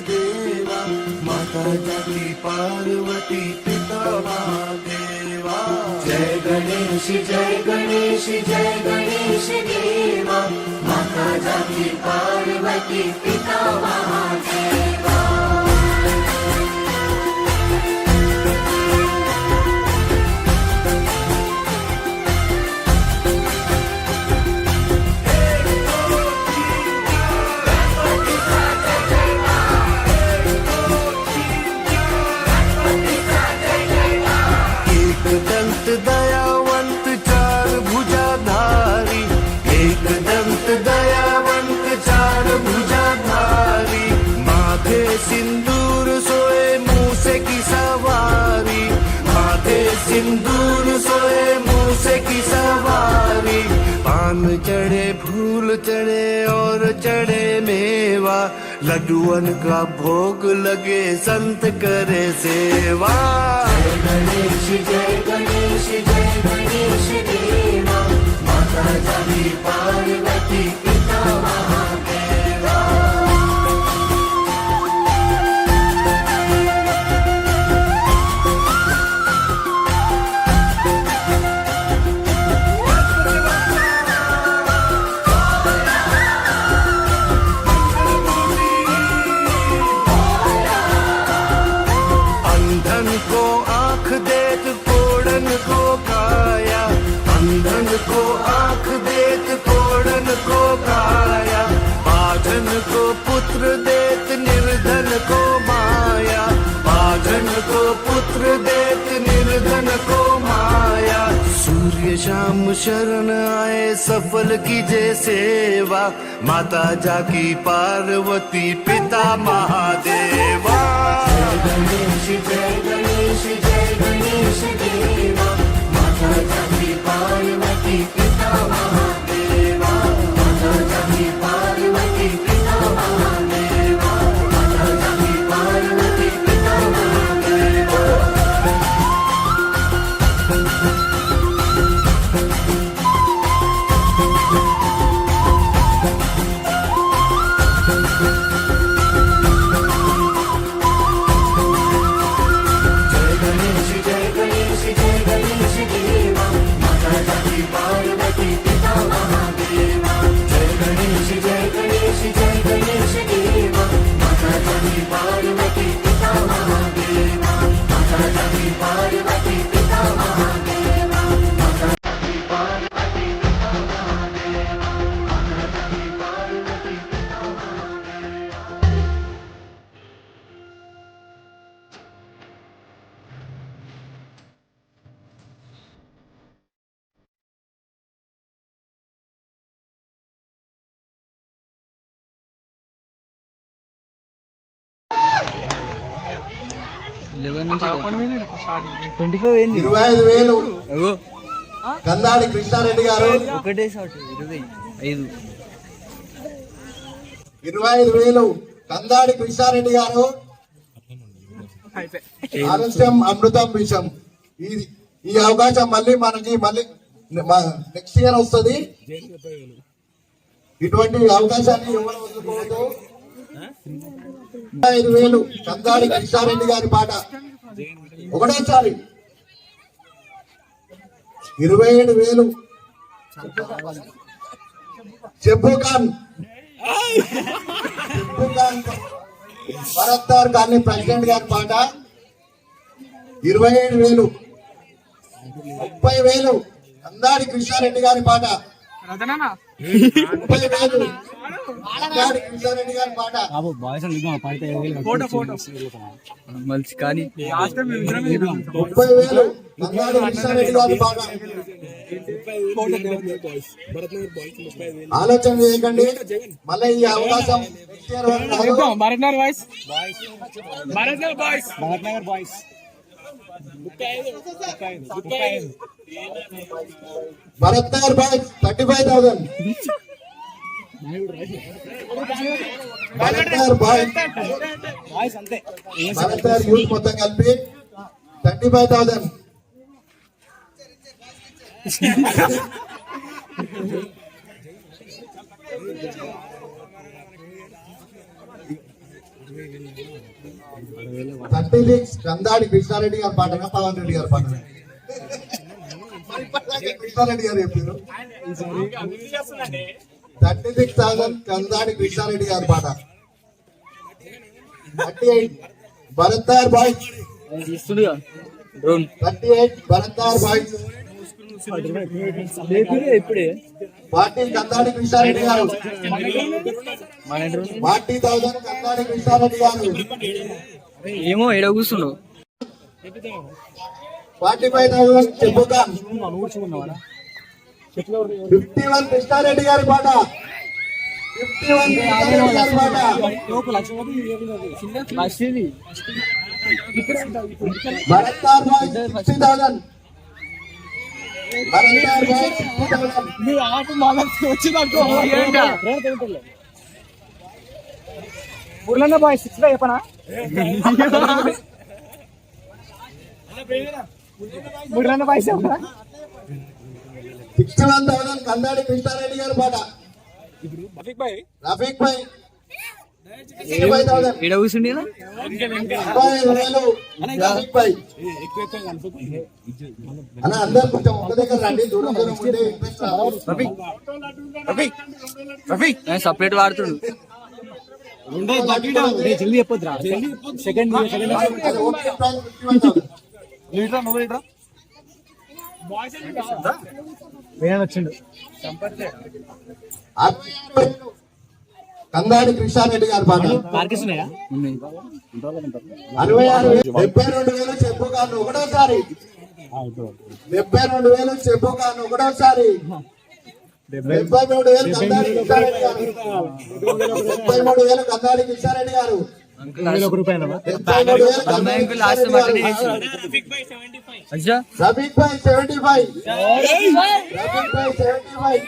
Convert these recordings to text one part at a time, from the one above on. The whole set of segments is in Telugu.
देवा माता जाकी पार्वती पिता महादेवा। जय गणेश जय गणेश जय गणेश देवा माता जाकी पार्वती पिता महादेवा। दयावंत चार भुजाधारी, एक दंत दयावंत चार भुजाधारी, माथे सिंदूर सोए मूसे की सवारी, माथे सिंदूर सोए मूसे की सवारी। पान चढ़े फूल चढ़े और चढ़े मेवा, लड्डुअन का भोग लगे संत करे सेवा। जय गणेश जय गणेश जय गणेश देवा माता जाकी पार्वती पिता महादेवा। को आँख देत कोड़न को काया, अंधन को आँख देत कोड़न को काया, बाधन को पुत्र देत निर्धन को माया, बाधन को पुत्र देत निर्धन को माया। सूर्य शाम शरण आए सफल कीजे सेवा, माता जाकी पार्वती पिता महादेवा। जय गणेश जय गणेश जय गणेश देवा माता जाकी पार्वती पिता महादेवा, माता जाकी पार्वती पिता महादेवा, माता जाकी पार्वती पिता महादेवा। కందాడి కృష్ణారెడ్డి గారు 25,000 కందాడి కృష్ణారెడ్డి గారు ఆలస్యం అమృతం విషం. ఈ అవకాశం మళ్ళీ నెక్స్ట్ ఇయర్ వస్తుంది. ఇటువంటి అవకాశాన్ని ఎవరు వదులుకోవద్దు. 25,000 కందాడి కృష్ణారెడ్డి గారి పాట ఒకటోసారి. 27,000 చెప్పు ఖాన్ భరత్తార్ కానీ ప్రెసిడెంట్ గారి పాట 27,000. 30,000 కందాడి కృష్ణారెడ్డి గారి పాట 30,000 కందాడి కృష్ణారెడ్డి గారి పాట. 30,000 కందాడి కృష్ణారెడ్డి గారి పాట. ఆలోచన చేయకండి, మళ్ళీ ఈ అవకాశం Bharat Nagar boy 35,000. Bharat Nagar boy Bharat Nagar youth మొత్తం కలిపి 35,000. కందాడి కృష్ణారెడ్డి గారు పాటనా పవన్ రెడ్డి గారు పాటనా? కృష్ణారెడ్డి గారు చెప్పారు 36,000 కందాడి కృష్ణారెడ్డి గారు పాట. 38 Bharat Nagar boy 38 Bharat Nagar boy. Party Kandadi Krishnareddy గారు 40,000 కందాడి కృష్ణారెడ్డి గారు. ఏమో ఏడ కూర్చున్నావు 45,000 చెప్పుగా 51 కృష్ణారెడ్డి గారి పాట. 51 కృష్ణారెడ్డి గారి పాట. Bharat Nagar bye 60,000. Bharat Nagar bye 60,000. ఊర్లన్న bye 6 చెప్పనా ఊర్లన్న బాయ్ 61,000 కందాడి కృష్ణారెడ్డి గారి పాట. రఫీక్ భాయ్ 65,000. ఏడ కూర్చుండి 55,000 రఫీక్ భాయ్. అన్న అందరు కొంచెం ఒక దగ్గర రండి, దూరం దూరం ఉంటే ఇంట్రెస్ట్ రాదు. సపరేట్ వాడుతుండు జల్దీ చెప్పొద్దురా సెకండ్ వచ్చిండు కందాడి కృష్ణారెడ్డి గారి పాట. 72,000 చెప్పు కాను ఒకటోసారి. 72,000 చెప్పు కాను ఒకటోసారి. 73,000 కందాడి కృష్ణారెడ్డి గారు. 73,000 కందాడి కృష్ణారెడ్డి గారు. 73,000 కందాడి కృష్ణారెడ్డి గారు. రఫీక్ భాయ్ 75. రఫీక్ భాయ్ 75.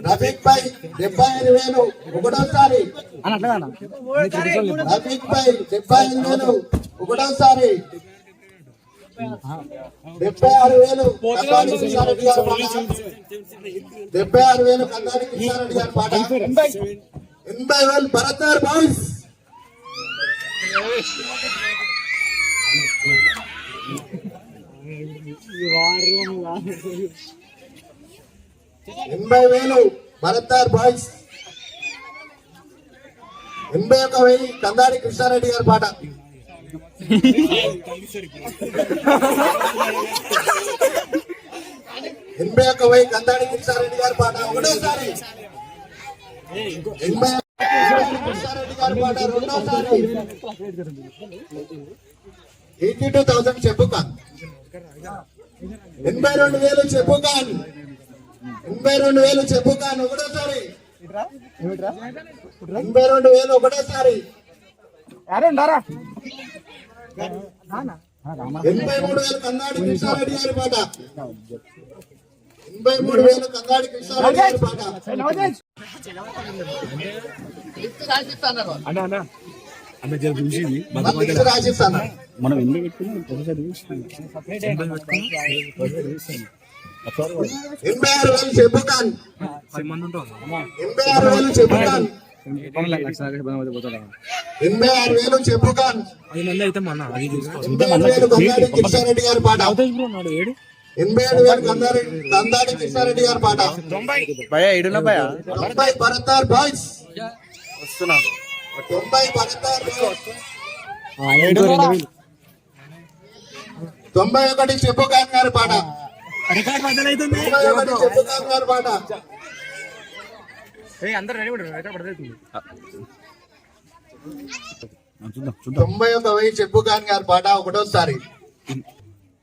రఫీక్ భాయ్ 75,000 ఒకటోసారి. రఫీక్ భాయ్ 75,000 ఒకటోసారి. 76,000 కందాడి కృష్ణారెడ్డి గారి పాట. 76,000 కందాడి కృష్ణారెడ్డి గారి పాట. 80,000 భరత్ నగర్ బాయ్స్. 80,000 భరత్ నగర్ బాయ్స్. 81,000 కందాడి కృష్ణారెడ్డి గారి పాట. 81,000 కందాడి కృష్ణారెడ్డి గారి పాట ఒకటోసారి. 81,000 కృష్ణారెడ్డి గారి పాట రెండోసారి. 82,000 చెప్పుకాన్. 82,000 చెప్పుకాన్. 82,000 చెప్పుకాన్ ఒకటోసారి. 82,000 ఒకటోసారి. 83,000 కందాడి కృష్ణారెడ్డి గారి పాట. 83,000 కందాడి కృష్ణారెడ్డి గారి పాట. రాసిస్తాను మనం ఎందుకు పెట్టుకున్నాం 86,000 చెప్పుకాన్. 86,000 చెప్పుకాన్. 86,000 చెప్పుకాన్. 87,000 కందాడి కృష్ణారెడ్డి గారి పాట. 87,000 కందాడి కృష్ణారెడ్డి గారి పాట. 90 భరత్ నగర్ బాయ్స్. 90 భరత్ నగర్ బాయ్స్. 91 చెప్పుకాన్ గారి పాట. 91 చెప్పుకాన్ గారి పాట. 91,000 చెప్పుకాన్ గారి పాట ఒకటోసారి.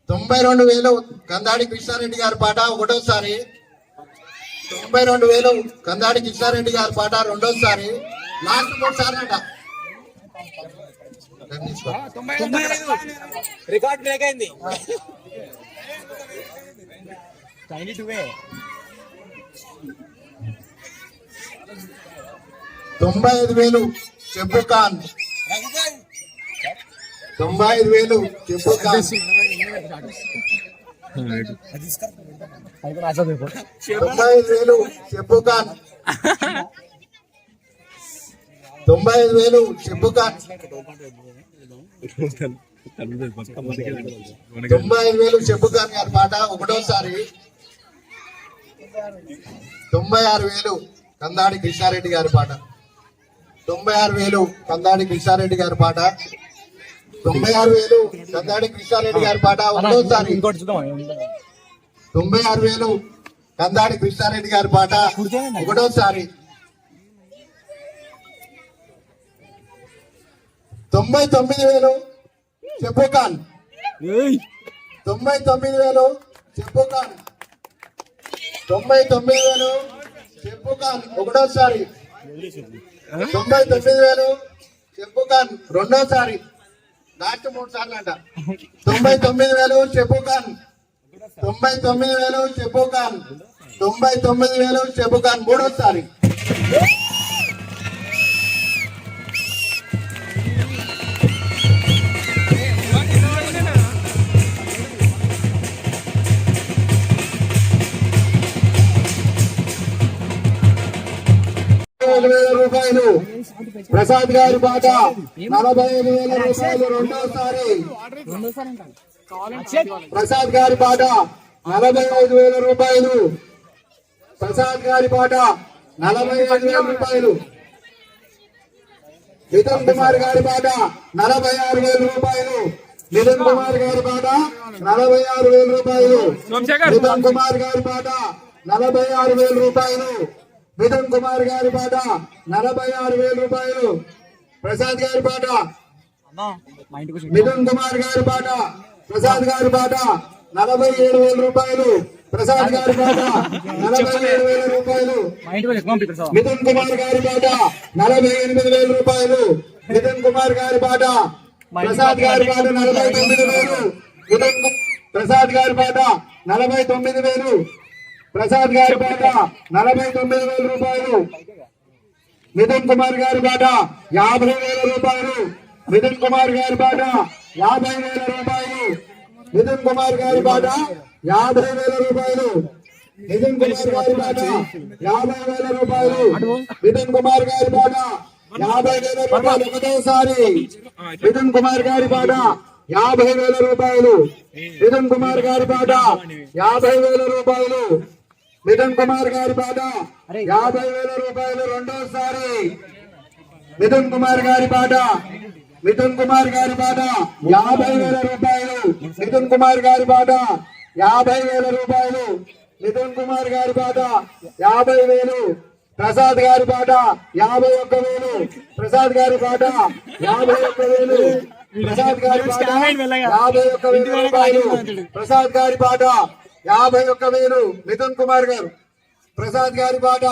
92,000 కందాడి కృష్ణారెడ్డి గారి పాట ఒకటోసారి. 92,000 కందాడి కృష్ణారెడ్డి గారి పాట రెండోసారి. లాస్ట్ 3 సార్లు అంట. రికార్డ్ బ్రేక్ అయింది. 95,000 చెప్పు ఖాన్. 95,000 చెప్పు ఖాన్. 95,000 చెప్పు ఖాన్. 95,000 చెప్పు ఖాన్. 95,000 చెప్పు ఖాన్ గారి పాట ఒకటోసారి. 96,000 కందాడి కృష్ణారెడ్డి గారి పాట. 96,000 కందాడి కృష్ణారెడ్డి గారి పాట. 96,000 కందాడి కృష్ణారెడ్డి గారి పాట ఒకటోసారి. 96,000 కందాడి కృష్ణారెడ్డి గారి పాట ఒకటోసారి. 99,000 చెప్పు ఖాన్. 99,000 చెప్పు ఖాన్. 99,000 చెప్పు ఖాన్ ఒకటోసారి. 99,000 చెప్పు ఖాన్ రెండోసారి. లాస్ట్ 3 సార్లు అంట. 99,000 చెప్పు ఖాన్. 99,000 చెప్పు ఖాన్. 99,000 చెప్పు ఖాన్ మూడోసారి. రూపాయలు ప్రసాద్ గారి పాట. 45,000 రూపాయలు రెండోసారి. ప్రసాద్ గారి పాట 45,000 రూపాయలు. ప్రసాద్ గారి పాట 45,000 రూపాయలు. నితిన్ కుమార్ గారి పాట 46,000 రూపాయలు. నితిన్ కుమార్ గారి పాట 46,000 రూపాయలు. నితిన్ కుమార్ గారి పాట 46,000 రూపాయలు. మిథున్ కుమార్ గారి పాట 46,000 రూపాయలు. ప్రసాద్ గారి పాట మిథున్ కుమార్ గారి పాట ప్రసాద్ గారి పాట 47,000 రూపాయలు. ప్రసాద్ గారి పాట 47,000 రూపాయలు. మిథున్ కుమార్ గారి పాట 48,000 రూపాయలు. మిథున్ కుమార్ గారి పాట ప్రసాద్ గారి పాట 49,000. ప్రసాద్ గారి పాట 49,000. ప్రసాద్ గారి పాట 49,000 రూపాయలు. మిథున్ కుమార్ గారి పాట 50,000 రూపాయలు. మిథున్ కుమార్ గారి పాట 50,000 రూపాయలు. మిథున్ కుమార్ గారి పాట 50,000 రూపాయలు. మిథున్ కుమార్ గారి పాట 50,000 రూపాయలు. మిథున్ కుమార్ గారి పాట 50,000 రూపాయలు ఒకటోసారి. మిథున్ కుమార్ గారి పాట 50,000 రూపాయలు. మిథున్ కుమార్ గారి పాట 50,000 రూపాయలు. మిథున్ కుమార్ గారి పాట 50,000 రూపాయలు రెండోసారి. మిథున్ కుమార్ గారి పాట 50,000 రూపాయలు. మిథున్ కుమార్ గారి పాట 50,000 రూపాయలు. మిథున్ కుమార్ గారి పాట 50,000. ప్రసాద్ గారి పాట 51,000. ప్రసాద్ గారి పాట 51,000. ప్రసాద్ గారి పాట 51,000 రూపాయలు. ప్రసాద్ గారి పాట 51,000. మిథున్ కుమార్ గారు ప్రసాద్ గారి పాట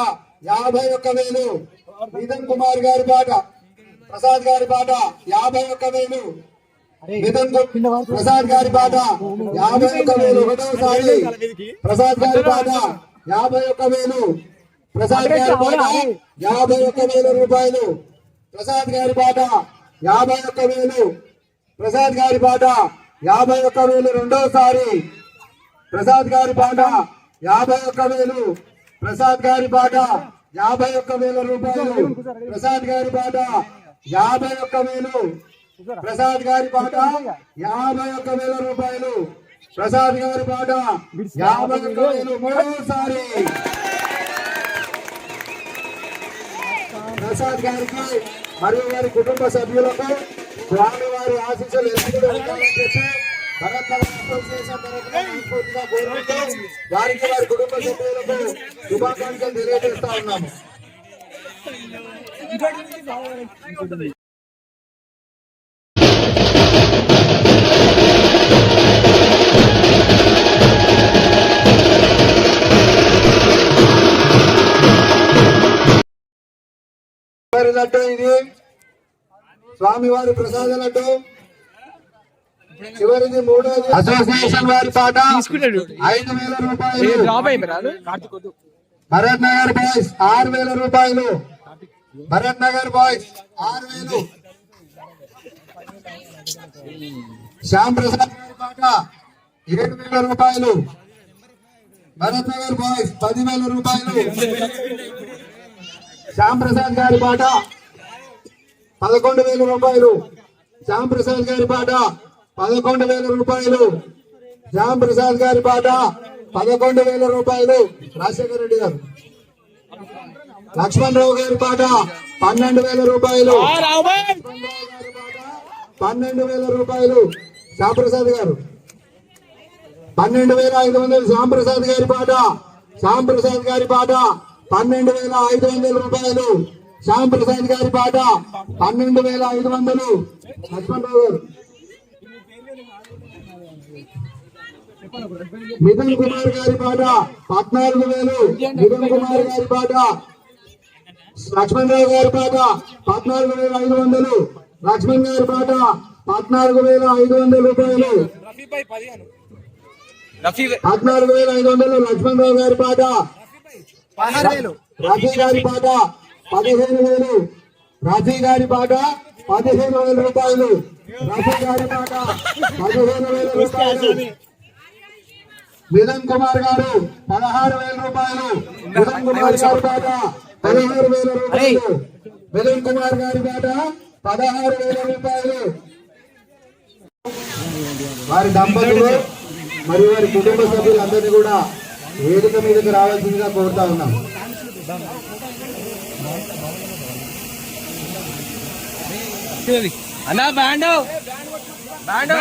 51,000. మిథున్ కుమార్ గారి పాట ప్రసాద్ గారి పాట 51,000. మిథున్ ప్రసాద్ గారి పాట 51,000 ఒకటోసారి. ప్రసాద్ గారి పాట 51,000. ప్రసాద్ గారి పాట 51,000 రూపాయలు. ప్రసాద్ గారి పాట 51,000. ప్రసాద్ గారి పాట 51,000 రెండోసారి. ప్రసాద్ గారి పాట 51,000. ప్రసాద్ గారి పాట 51,000 రూపాయలు. ప్రసాద్ గారి పాట 51,000. ప్రసాద్ గారి పాట 51,000 రూపాయలు. ప్రసాద్ గారి పాట 51,000 మూడోసారి. ప్రసాద్ గారికి మరియు వారి కుటుంబ సభ్యులకు స్వామి వారి ఆశీస్సులు ఎల్లప్పుడూ ఉండాలని చెప్పి భరత్ అసోసియేషన్ తరఫున మనస్ఫూర్తిగా కోరుకుంటూ వారికి వారి కుటుంబ సభ్యులకు శుభాకాంక్షలు తెలియజేస్తా ఉన్నాము. ఇది స్వామివారి ప్రసాద లడ్డు. చివరిది మూడోది అసోసియేషన్ వారి పాట 5,000 రూపాయలు. భరత్ నగర్ బాయ్స్ 6,000 రూపాయలు. భరత్ నగర్ బాయ్స్ 6,000. శ్యామ్ ప్రసాద్ గారి పాట 7,000 రూపాయలు. భరత్ నగర్ బాయ్స్ 10,000 రూపాయలు. శ్యామ్ ప్రసాద్ గారి పాట 11,000 రూపాయలు. శ్యామ్ ప్రసాద్ గారి పాట 11,000 రూపాయలు. శ్యామ్ ప్రసాద్ గారి పాట 11,000 రూపాయలు. రాజశేఖర రెడ్డి గారు. లక్ష్మణ్ రావు గారి పాట 12,000 రూపాయలు. 12,000 రూపాయలు. శ్యామప్రసాద్ గారు 12,500. శ్యామప్రసాద్ గారి పాట. శ్యామప్రసాద్ గారి పాట 12,500 రూపాయలు. శ్యామప్రసాద్ గారి పాట 12,500. లక్ష్మణరావు గారు. మిథున్ కుమార్ గారి పాట 14,000. మిథున్ కుమార్ గారి పాట. లక్ష్మణరావు గారి పాట 14,500. లక్ష్మణ్ గారి పాట 14,500 రూపాయలు. 14,500. లక్ష్మణరావు గారి పాట. రఫీ గారి పాట 15,000. రఫీ గారి పాట 15,000 రూపాయలు. రఫీ గారి పాట 15,000 రూపాయలు. మిథున్ కుమార్ గారు 16,000 రూపాయలు. మిథున్ కుమార్ గారి పాట 16,000 రూపాయలు. మిథున్ కుమార్ గారి పాట 16,000 రూపాయలు. వారి దంపతులు మరియు వారి కుటుంబ సభ్యులందరినీ కూడా వేదిక మీదకి రావాల్సిందిగా కోరుతా ఉన్నాం. అన్నా బ్యాండ్ బ్యాండ్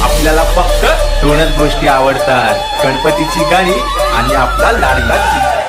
आपल्याला फक्त दोनच गोष्टी आवडतात, गणपतीची गाणी आणि आपला लाडका चिमटा.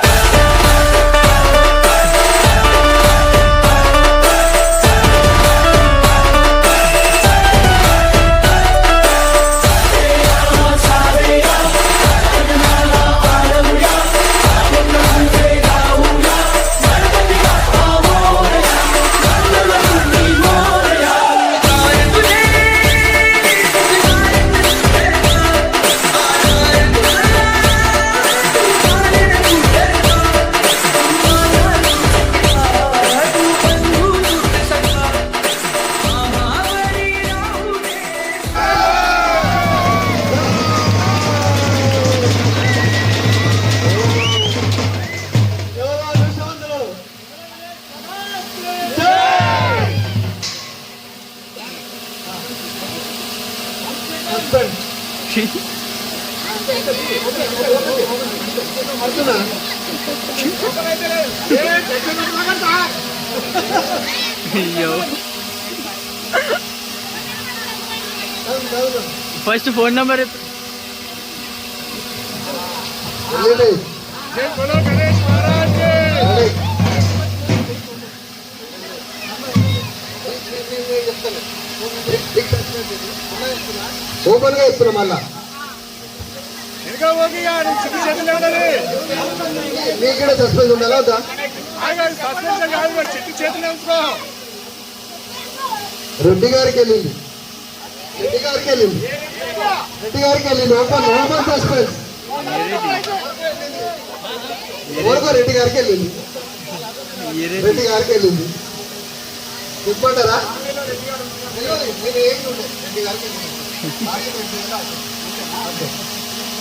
సస్పెండ్. అర్థనా? అయ్యో ఫస్ట్ ఫోన్ నంబర్ లేదు. రెడీ. ఓపెన్ గా ఇస్తున్నా మళ్ళా. మీకు కూడా సస్పెన్స్ ఉండాలా వద్దా? రెడ్డి గారికి వెళ్ళింది. రెడ్డి గారికి వెళ్ళింది. రెడ్డి గారికి వెళ్ళింది. Open open suspense. ఎవరికో రెడ్డి గారికి వెళ్ళింది. రెడ్డి గారికి వెళ్ళింది. చెప్పమంటారా? రెడ్డి గారికి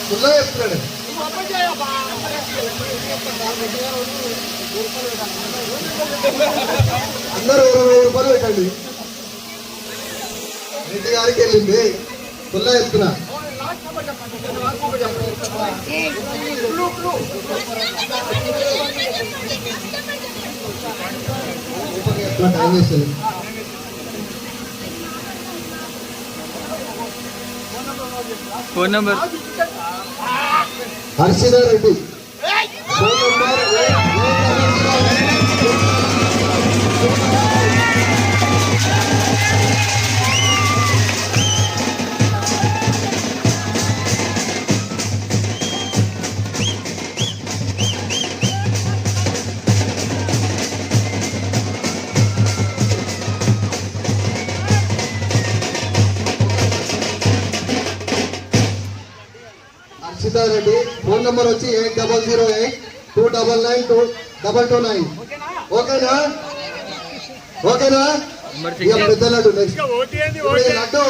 ఫుల్గా చెప్తున్నాడు. అందరూ 20 రూపాయలు పెట్టండి. రెడ్డి గారికి వెళ్ళింది. ఫుల్గా చెప్తున్నా. టైం వేస్తుంది. Phone number హర్షిదా Reddy. Phone number 800. హర్షిదా Reddy. Phone number వచ్చి 8008299229. ఓకేనా? ఓకేనా? ఇక పెద్ద లడ్డు నెక్స్ట్. లడ్డు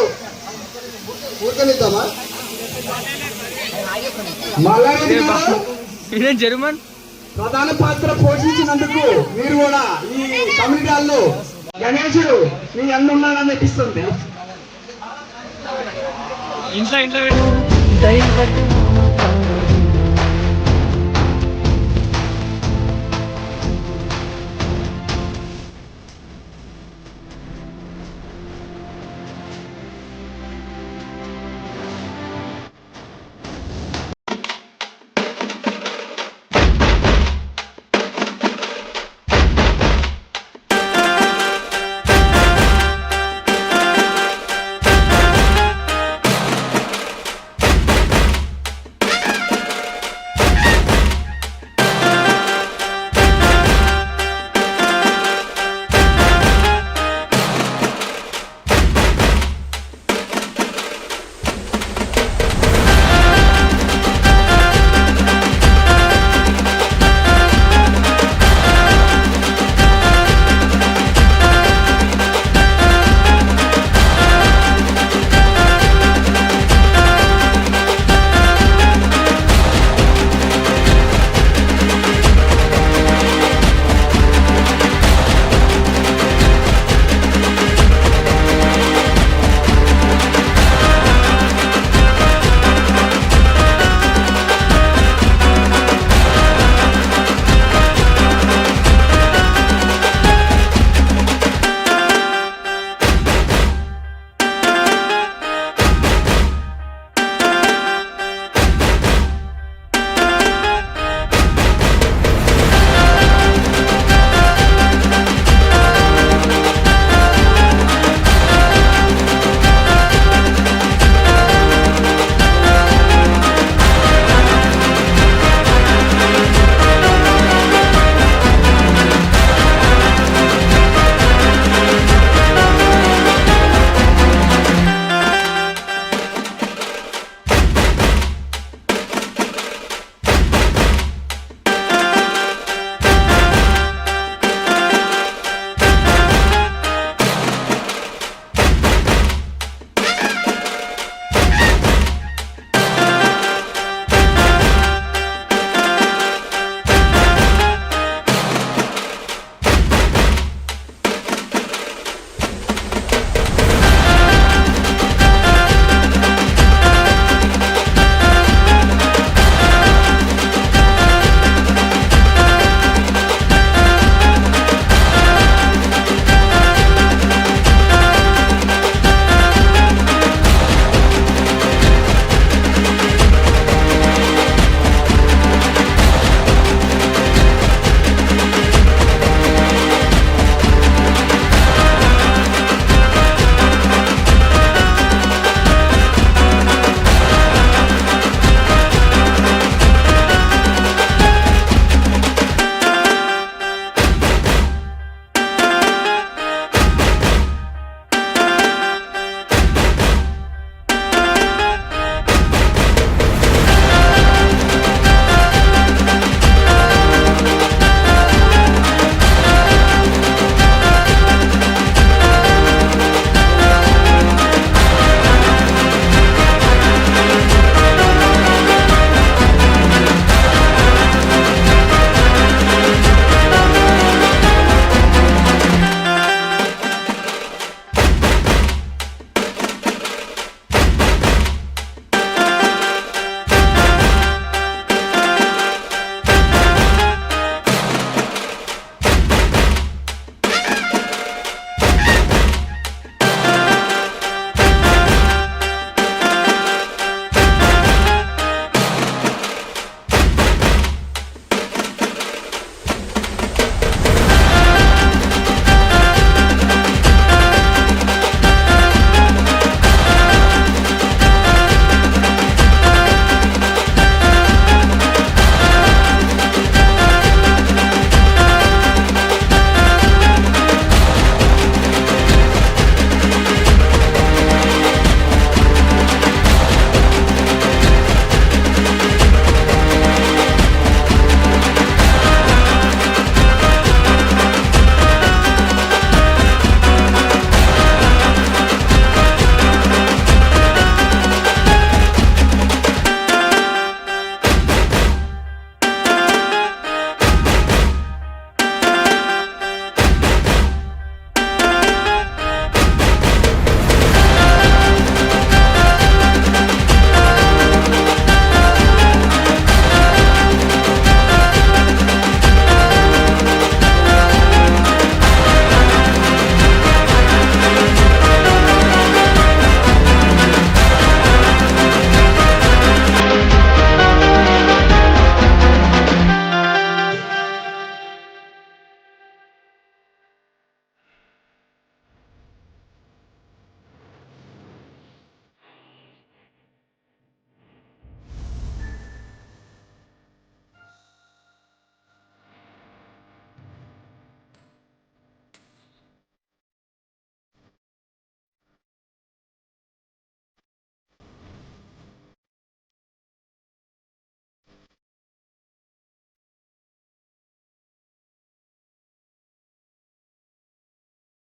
ఊరికెళ్ళిద్దామా? మల్లారెడ్డి గారు ఇదేం జర్మన్ ప్రధాన పాత్ర పోషించినందుకు మీరు కూడా ఈ కమ్యూనిటీల్లో గణేశుడు మీ అన్నున్నాడని అనిపిస్తుంది. ఇంట్లో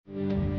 నంబర్